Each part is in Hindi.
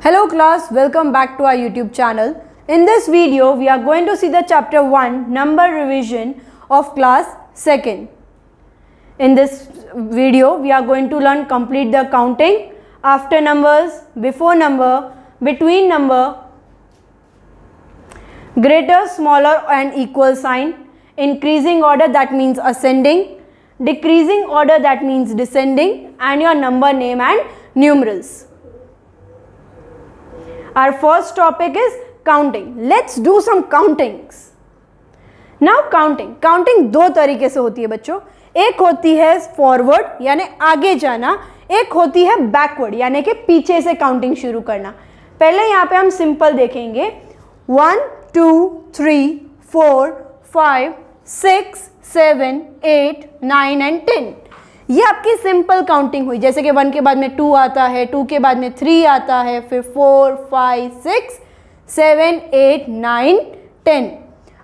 Hello class, welcome back to our YouTube channel. In this video, we are going to see the chapter 1 number revision of class 2nd. In this video, we are going to learn complete the counting, after numbers, before number, between number, greater, smaller and equal sign, increasing order that means ascending, decreasing order that means descending, and your number name and numerals. Our first topic is counting. Let's do some countings. Now counting दो तरीके से होती है बच्चों. एक होती है फॉरवर्ड यानी आगे जाना, एक होती है बैकवर्ड यानी कि पीछे से काउंटिंग शुरू करना. पहले यहाँ पे हम सिंपल देखेंगे 1 2 3 4 5 6 7 8 9 एंड 10. ये आपकी सिंपल काउंटिंग हुई. जैसे कि 1 के बाद में 2 आता है, 2 के बाद में 3 आता है, फिर 4 5 6 7 8 9 10.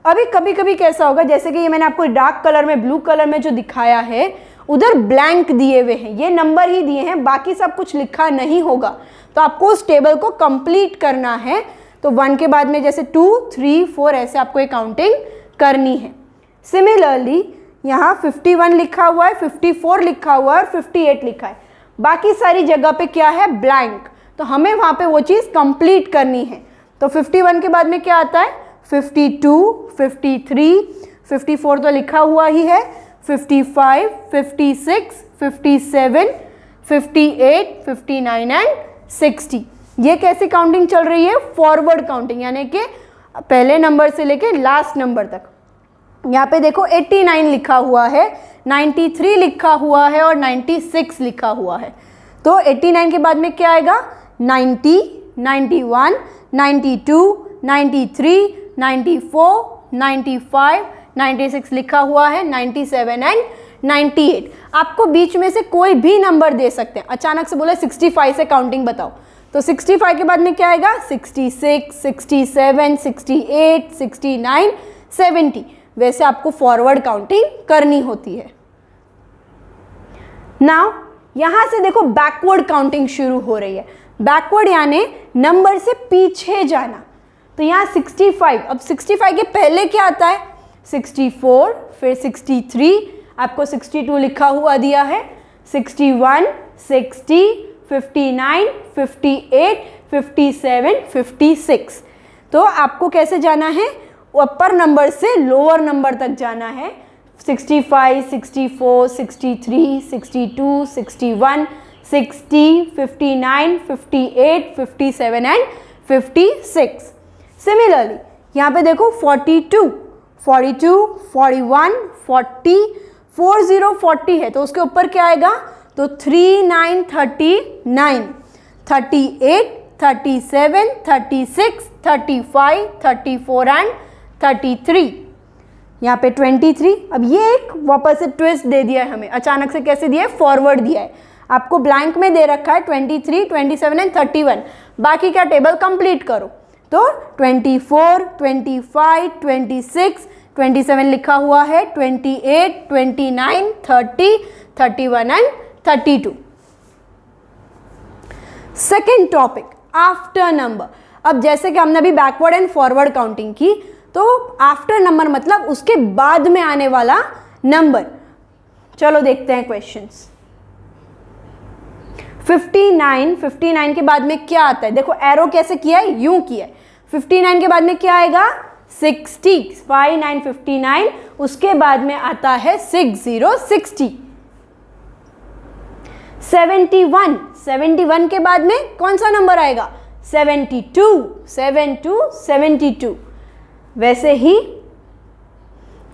अभी कभी कभी कैसा होगा, जैसे कि ये मैंने आपको डार्क कलर में, ब्लू कलर में जो दिखाया है, उधर ब्लैंक दिए हुए हैं, ये नंबर ही दिए हैं, बाकी सब कुछ लिखा नहीं होगा. तो आपको उस टेबल को कंप्लीट करना है. तो 1 के बाद में जैसे 2 3 4 ऐसे आपको ये काउंटिंग करनी है. सिमिलरली यहाँ 51 लिखा हुआ है, 54 लिखा हुआ है और 58 लिखा है. बाकी सारी जगह पे क्या है, ब्लैंक. तो हमें वहाँ पे वो चीज़ कंप्लीट करनी है. तो 51 के बाद में क्या आता है, 52 53 54 तो लिखा हुआ ही है, 55 56 57 58 59 एंड 60. ये कैसी काउंटिंग चल रही है, फॉरवर्ड काउंटिंग यानी कि पहले नंबर से लेके लास्ट नंबर तक. यहाँ पे देखो 89 लिखा हुआ है, 93 लिखा हुआ है और 96 लिखा हुआ है. तो 89 के बाद में क्या आएगा, 90 91 92 93 94 95 96 लिखा हुआ है, 97 एंड 98. आपको बीच में से कोई भी नंबर दे सकते हैं. अचानक से बोले 65 से काउंटिंग बताओ, तो 65 के बाद में क्या आएगा, 66 67 68 69 70. वैसे आपको फॉरवर्ड काउंटिंग करनी होती है. नाउ यहां से देखो बैकवर्ड काउंटिंग शुरू हो रही है. बैकवर्ड यानी नंबर से पीछे जाना. तो यहाँ 65, अब 65 के पहले क्या आता है, 64, फिर 63, आपको 62 लिखा हुआ दिया है, 61 60 59 58 57 56. तो आपको कैसे जाना है, अपर नंबर से लोअर नंबर तक जाना है. 65 64 63 62 61 60 59 58 57 एंड 56. सिमिलरली यहाँ पे देखो 42 42 41 40 40 40 है, तो उसके ऊपर क्या आएगा, तो 39 39 38 37 36 35 34 एंड 33. यहाँ पे 23. अब ये एक वापस से ट्विस्ट दे दिया है हमें, अचानक से कैसे दिया है, फॉरवर्ड दिया है. आपको ब्लैंक में दे रखा है 23 27 एंड 31. बाकी का टेबल कंप्लीट करो. तो 24 25 26 27 लिखा हुआ है, 28 29 30 31 and 32. Second topic after number. अब जैसे कि हमने अभी बैकवर्ड एंड फॉरवर्ड काउंटिंग की, तो आफ्टर नंबर मतलब उसके बाद में आने वाला नंबर. चलो देखते हैं क्वेश्चंस. 59 के बाद में क्या आता है, देखो एरो कैसे किया है, यूं किया है. 59 के बाद में क्या आएगा, 60 59 59. उसके बाद में आता है 60 60. 71 के बाद में कौन सा नंबर आएगा, 72 72. वैसे ही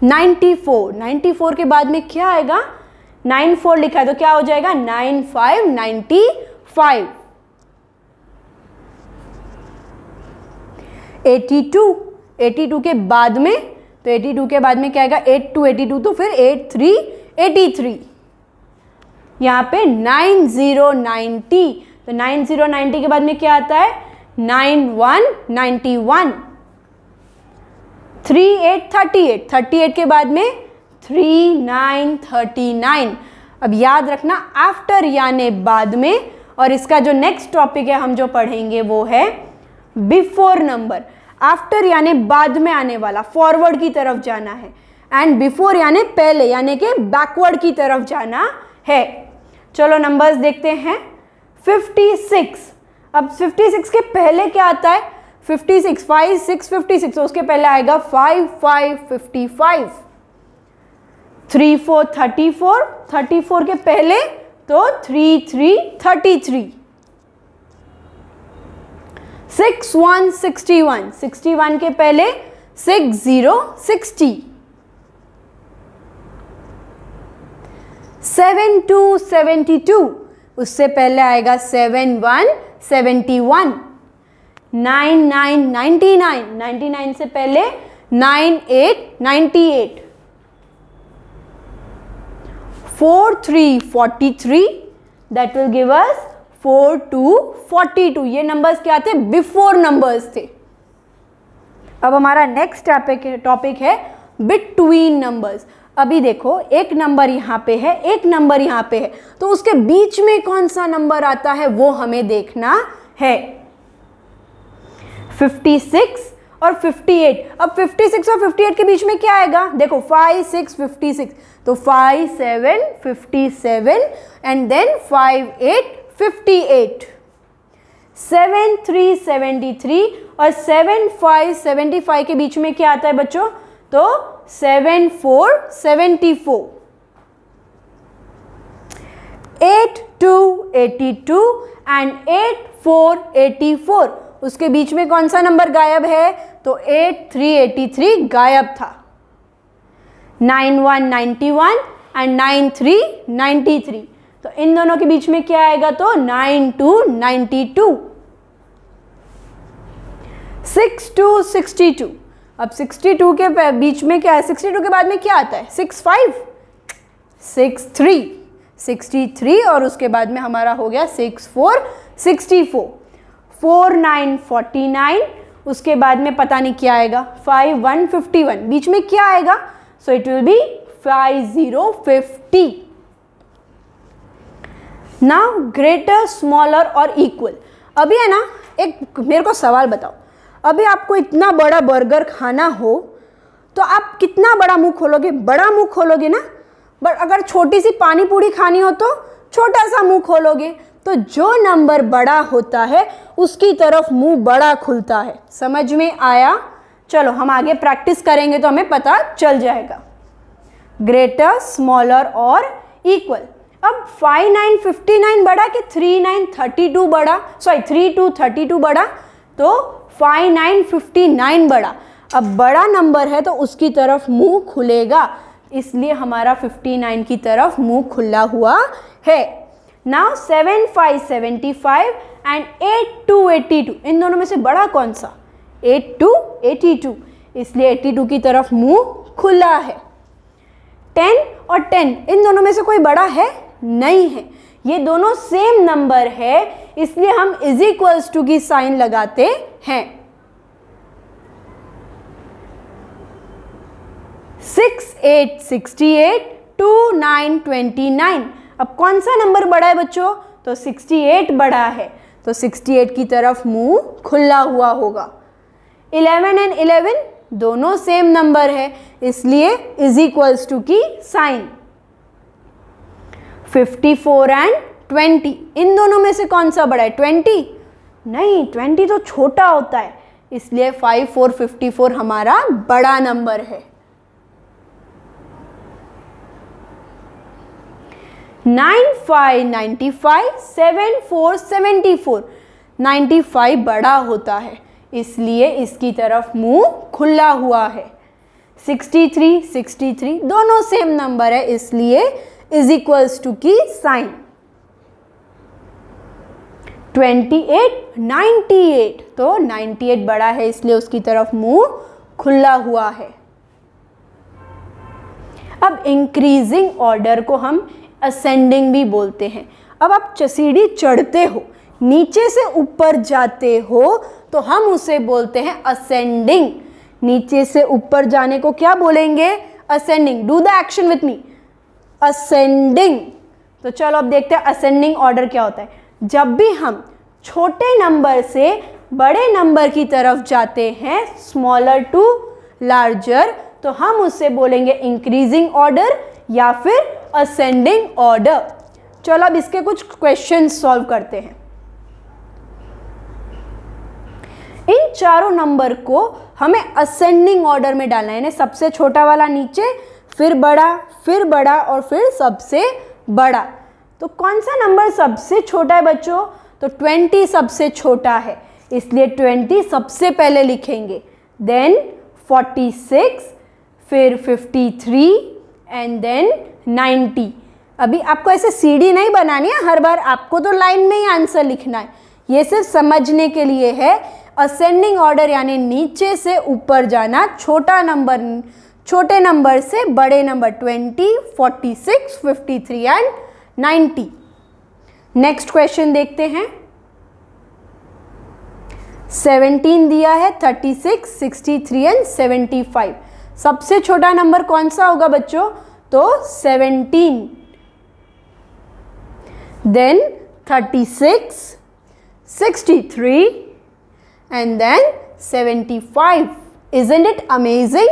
94 के बाद में क्या आएगा, 94 लिखा है तो क्या हो जाएगा, 95 95. 82 के बाद में, तो 82 के बाद में क्या आएगा, 82 82 तो फिर 83 83. यहाँ पे 90 90, तो 90 90 के बाद में क्या आता है, 91 91. 38 38 38 के बाद में 39 39. अब याद रखना आफ्टर यानी बाद में, और इसका जो नेक्स्ट टॉपिक है हम जो पढ़ेंगे वो है बिफोर नंबर। आफ्टर यानी बाद में आने वाला, फॉरवर्ड की तरफ जाना है, एंड बिफोर यानी पहले, यानी कि बैकवर्ड की तरफ जाना है। चलो नंबर्स देखते हैं। 56, अब 56 के पहले क्या आता है? 56, 5 6 56, तो उसके पहले आएगा 5 5 55। 3 4 34, 34 के पहले तो 3 3 33। 6 1 61, 61 के पहले 6 0 60। 7 2 72, उससे पहले आएगा 7 1 71। 9 9 99, 99 से पहले 9 8 98। 4 3 43, that will give us 4 2 42। ये नंबर्स क्या थे? बिफोर नंबर्स थे। अब हमारा नेक्स्ट टॉपिक है बिटवीन नंबर्स। अभी देखो, एक नंबर यहाँ पे है, एक नंबर यहाँ पे है, तो उसके बीच में कौन सा नंबर आता है वो हमें देखना है। 56 और 58। अब 56 और 58 के बीच में क्या आएगा? देखो 5 6 56, तो 5 7 57 एंड देन 5 8 58। 7 3 73 और 7 5 75 के बीच में क्या आता है बच्चों? तो 7 4 74। 8 2 82 एंड 8 4 84। उसके बीच में कौन सा नंबर गायब है? तो 8 3 83 गायब था। 9 1 91 एंड 9 3 93, तो इन दोनों के बीच में क्या आएगा? तो 9 2 92। 6 2 62, अब 62 के बीच में क्या है? 62 के बाद में क्या आता है? 6 5 6 3 63, और उसके बाद में हमारा हो गया 6 4 64। 4 9 49, उसके बाद में पता नहीं क्या आएगा? 5 1 51, बीच में क्या आएगा? So it will be 5 0 50। Now greater, smaller और इक्वल। अभी है ना, एक मेरे को सवाल बताओ, अभी आपको इतना बड़ा बर्गर खाना हो तो आप कितना बड़ा मुंह खोलोगे? बड़ा मुंह खोलोगे ना। बट अगर छोटी सी पानी पूरी खानी हो तो छोटा सा मुंह खोलोगे। तो जो नंबर बड़ा होता है उसकी तरफ मुंह बड़ा खुलता है। समझ में आया? चलो हम आगे प्रैक्टिस करेंगे तो हमें पता चल जाएगा। ग्रेटर, स्मॉलर और इक्वल। अब 5 9 59 बड़ा कि 3 9 32 बड़ा? सॉरी 3 2 32 बड़ा, तो 5 9 59 बड़ा। अब बड़ा नंबर है तो उसकी तरफ मुंह खुलेगा, इसलिए हमारा 59 की तरफ मुंह खुला हुआ है। नाउ 7 5 75 एंड 8 2 82, इन दोनों में से बड़ा कौन सा? 8 2 82, इसलिए 82 की तरफ मुंह खुला है। 10 और 10, इन दोनों में से कोई बड़ा है? नहीं है, ये दोनों सेम नंबर है, इसलिए हम इज इक्वल्स टू की साइन लगाते हैं। 6 8 68, 2 9 29। अब कौन सा नंबर बड़ा है बच्चों? तो 68 बड़ा है, तो 68 की तरफ मुंह खुला हुआ होगा। 11 एंड 11 दोनों सेम नंबर है, इसलिए इज इक्वल्स टू की साइन। 54 एंड 20, इन दोनों में से कौन सा बड़ा है? 20? नहीं, 20 तो छोटा होता है, इसलिए 5 4 54 हमारा बड़ा नंबर है। 9 5 95, 7 4 74, 95 बड़ा होता है, इसलिए इसकी तरफ मुंह खुला हुआ है। 63 63 दोनों सेम नंबर है, इसलिए इज इक्वल्स टू की साइन। 28 98, तो 98 बड़ा है, इसलिए उसकी तरफ मुंह खुला हुआ है। अब इंक्रीजिंग ऑर्डर को हम असेंडिंग भी बोलते हैं। अब आप सीढ़ी चढ़ते हो, नीचे से ऊपर जाते हो, तो हम उसे बोलते हैं असेंडिंग। नीचे से ऊपर जाने को क्या बोलेंगे? Ascending. Do the action with me, ascending. तो चलो अब देखते हैं असेंडिंग ऑर्डर क्या होता है। जब भी हम छोटे नंबर से बड़े नंबर की तरफ जाते हैं, स्मॉलर टू लार्जर, तो हम उससे बोलेंगे इंक्रीजिंग ऑर्डर या फिर असेंडिंग ऑर्डर। चलो अब इसके कुछ क्वेश्चन सॉल्व करते हैं। इन चारों नंबर को हमें असेंडिंग ऑर्डर में डालना है, यानी सबसे छोटा वाला नीचे, फिर बड़ा और फिर सबसे बड़ा। तो कौन सा नंबर सबसे छोटा है बच्चों? तो 20 सबसे छोटा है, इसलिए 20 सबसे पहले लिखेंगे, देन 46, फिर 53 एंड देन 90। अभी आपको ऐसे सीढ़ी नहीं बनानी है हर बार, आपको तो लाइन में ही आंसर लिखना है। ये सिर्फ समझने के लिए है। असेंडिंग ऑर्डर यानी नीचे से ऊपर जाना, छोटे नंबर से बड़े नंबर, 20, 46, 53 एंड 90। नेक्स्ट क्वेश्चन देखते हैं। 17 दिया है, 36, 63 एंड 75। सबसे छोटा नंबर कौन सा होगा बच्चों? तो 17, then 36, 63 and then 75. Isn't it amazing?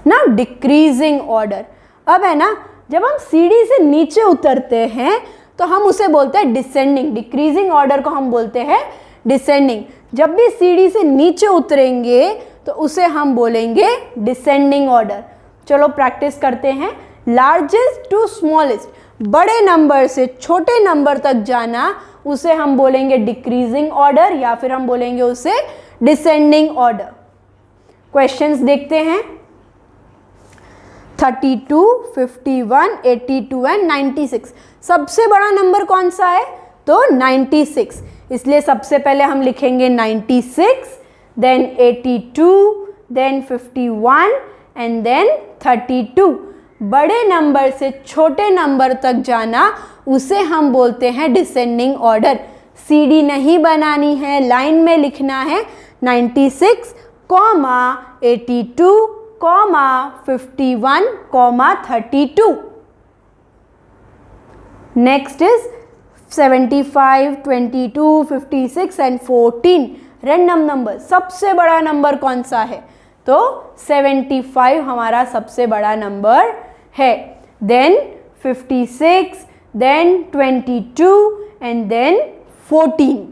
Now decreasing order. अब है ना, जब हम सीढ़ी से नीचे उतरते हैं तो हम उसे बोलते हैं डिसेंडिंग। डिक्रीजिंग ऑर्डर को हम बोलते हैं डिसेंडिंग। जब भी सीढ़ी से नीचे उतरेंगे तो उसे हम बोलेंगे डिसेंडिंग ऑर्डर। चलो प्रैक्टिस करते हैं। लार्जेस्ट टू स्मॉलेस्ट, बड़े नंबर से छोटे नंबर तक जाना, उसे हम बोलेंगे डिक्रीजिंग ऑर्डर या फिर हम बोलेंगे उसे डिसेंडिंग ऑर्डर। क्वेश्चंस देखते हैं। 32, 51, 82 एंड 96। सबसे बड़ा नंबर कौन सा है? तो 96, इसलिए सबसे पहले हम लिखेंगे 96, देन 82, देन 51 एंड देन 32। बड़े नंबर से छोटे नंबर तक जाना, उसे हम बोलते हैं डिसेंडिंग ऑर्डर। सीढ़ी नहीं बनानी है, लाइन में लिखना है 96, 82, 51, 32। Next is 75, 22, 56 and 14। Random number, सबसे बड़ा नंबर कौन सा है? तो 75 हमारा सबसे बड़ा नंबर है। Then 56, then 22 and then 14।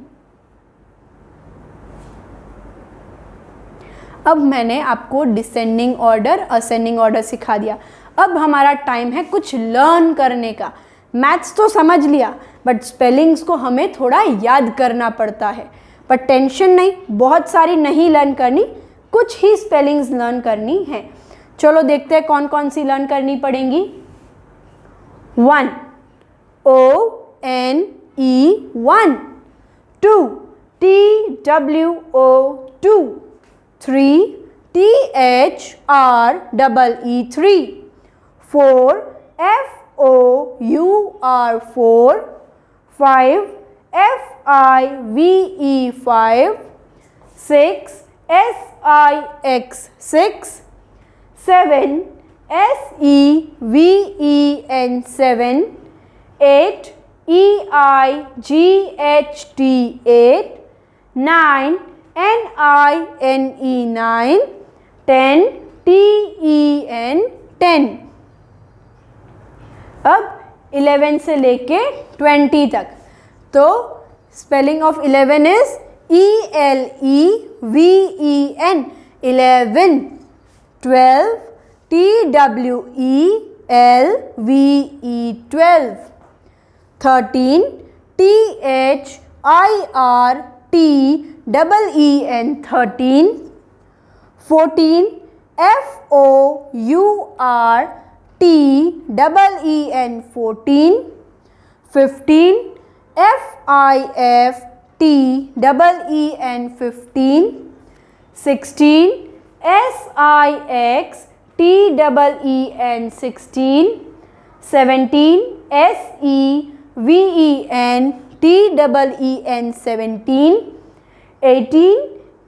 अब मैंने आपको डिसेंडिंग ऑर्डर, असेंडिंग ऑर्डर सिखा दिया। अब हमारा टाइम है कुछ लर्न करने का। मैथ्स तो समझ लिया, बट स्पेलिंग्स को हमें थोड़ा याद करना पड़ता है। पर टेंशन नहीं, बहुत सारी नहीं लर्न करनी, कुछ ही स्पेलिंग्स लर्न करनी है। चलो देखते हैं कौन कौन सी लर्न करनी पड़ेंगी। 1, ONE 1, 2, TWO 2, 3, THREE 3, 4, FOUR 4, 5, FIVE 5, 6, SIX 6, 7, SEVEN 7, 8, EIGHT 8, 9, NINE 9, 10, TEN 10। अब 11 से लेके 20 तक, तो spelling of 11 is ELEVEN 11, 12, TWELVE 12, 13, THIRTEEN 13, 14, FOURTEEN 14, 15, FIFTEEN 15, 16, SIXTEEN 16, 17, SEVEN TEEN 17, 18,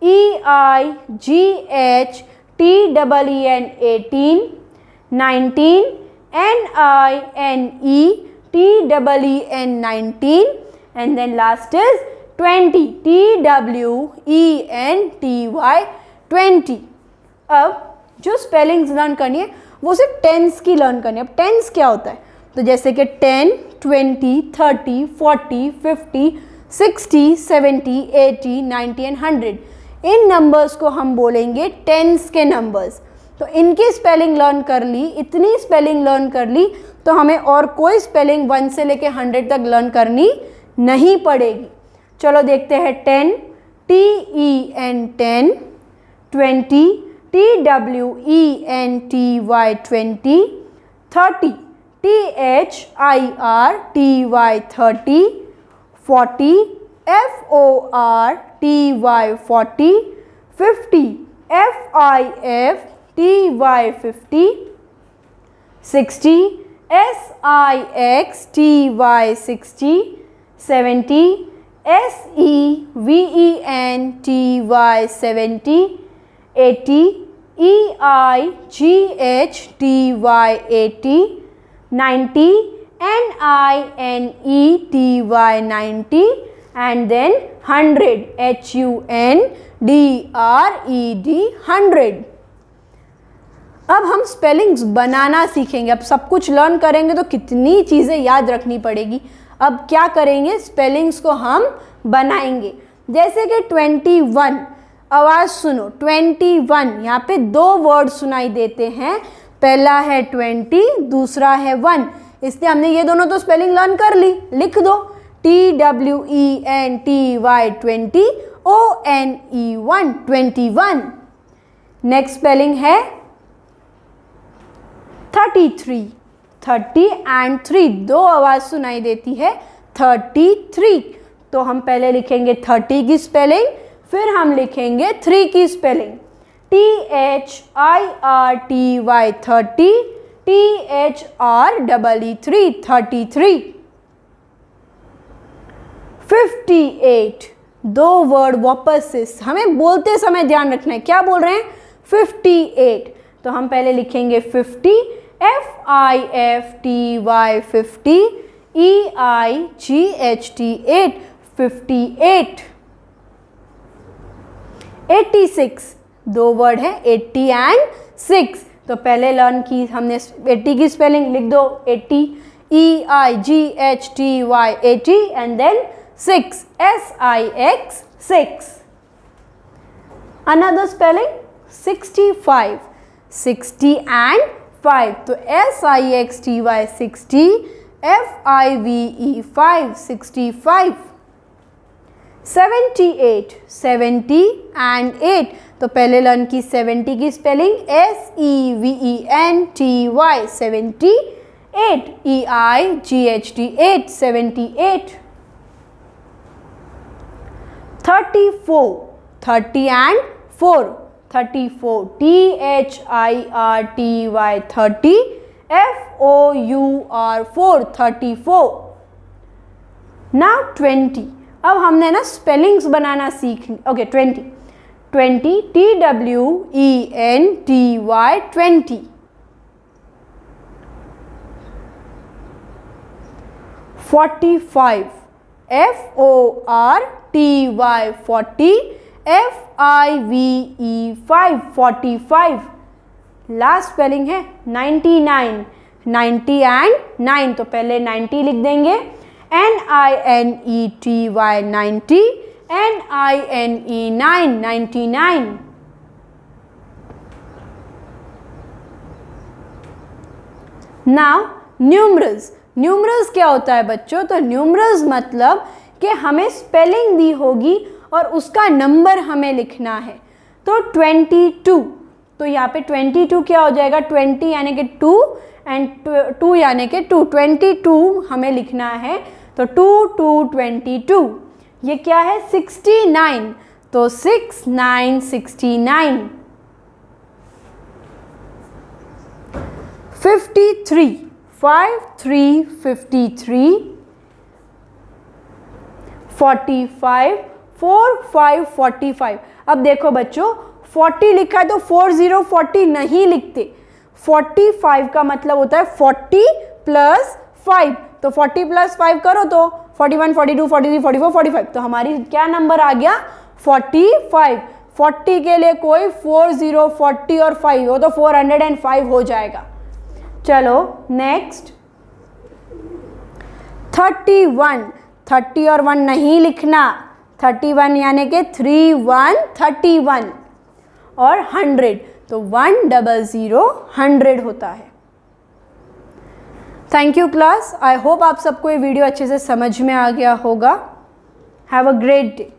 EIGHTEEN 18, 19, T-E-E-N 19, and then last is 20, T-W-E-N-T-Y 20. अब जो स्पेलिंग्स लर्न करनी है वो सिर्फ टेंस की लर्न करनी है। अब टेंस क्या होता है, तो जैसे कि 10, 20, 30, 40, 50, 60, 70, 80, 90 एंड 100, इन नंबर्स को हम बोलेंगे टेंस के नंबर्स। तो इनकी स्पेलिंग लर्न कर ली, इतनी स्पेलिंग लर्न कर ली, तो हमें और कोई स्पेलिंग 1 से लेके 100 तक लर्न करनी नहीं पड़ेगी। चलो देखते हैं 10, T-E-N 10, 20, T-W-E-N-T-Y 20, 30, T-H-I-R-T-Y 30, 40, F-O-R-T-Y 40, 50, F-I-F-T-Y 50, 60, S-I-X-T-Y 60, 70, S-E-V-E-N-T-Y 70, 80, E-I-G-H-T-Y 80, 90, N-I-N-E-T-Y 90, and then 100, H-U-N-D-R-E-D 100. अब हम स्पेलिंग्स बनाना सीखेंगे। अब सब कुछ लर्न करेंगे तो कितनी चीज़ें याद रखनी पड़ेगी। अब क्या करेंगे, स्पेलिंग्स को हम बनाएंगे। जैसे कि 21, आवाज़ सुनो, 21, यहाँ पे 2 वर्ड सुनाई देते हैं, पहला है 20, दूसरा है 1, इसलिए हमने ये दोनों तो स्पेलिंग लर्न कर ली। लिख दो T-W-E-N-T-Y 20, O-N-E-1 21। नेक्स्ट स्पेलिंग है 33, 30 एंड 3, 2 आवाज़ सुनाई देती है 33। तो हम पहले लिखेंगे 30 की स्पेलिंग, फिर हम लिखेंगे 3 की स्पेलिंग। T-H-I-R-T-Y 30, T-H-R-E-E-3 33। 58, 2 वर्ड वापस से हमें बोलते समय ध्यान रखना है, क्या बोल रहे हैं, 58। तो हम पहले लिखेंगे 50, F-I-F-T-Y 50, E-I-G-H-T 58। 86, 2 वर्ड है 80 एंड 6, तो पहले लर्न की हमने 80 की स्पेलिंग, लिख दो 80, E-I-G-H-T-Y 80, and then 6, S-I-X 6। Another spelling 65, 60 and 5, तो S-I-X-T-Y 60, F-I-V-E 5 65। 78, 70 and 8, तो पहले लर्न की 70 की spelling S-E-V-E-N-T-Y 78, E-I-G-H-T 8 78। 34, 30 and 4, 34, T-H-I-R-T-Y 30, F-O-U-R 4 34। Now 20, अब हमने ना स्पेलिंग्स बनाना सीख, okay 20, T-W-E-N-T-Y 20, 45, F-O-R-T-Y 40, F-I-V-E 5 45। Last spelling है 99, 90 एंड 9, तो पहले 90 लिख देंगे, N-I-N-E-T-Y 90, N-I-N-E 9 99। Now numerals, numerals क्या होता है बच्चों, तो न्यूमरल्स मतलब कि हमें स्पेलिंग दी होगी और उसका नंबर हमें लिखना है। तो 22, तो यहाँ पे 22 क्या हो जाएगा, 20 यानी कि 2 एंड 2 यानी कि 2, 22 हमें लिखना है, तो 2 2 22। ये क्या है 69, तो 6 9 69। 53, 5 3 53। 45, 4 5 45। अब देखो बच्चों 40 लिखा है तो 40 40 नहीं लिखते, 45 का मतलब होता है 40 प्लस 5, तो 40 प्लस 5 करो तो 41, 42, 43, 44, 45, तो हमारी क्या नंबर आ गया 45। 40 के लिए कोई 40, 40 और 5 हो तो 405 हो जाएगा। चलो नेक्स्ट 31, 30 और 1 नहीं लिखना, 31 यानी कि 31 और 100, तो 100 100 होता है। Thank you class, I hope आप सबको ये वीडियो अच्छे से समझ में आ गया होगा। Have a great day.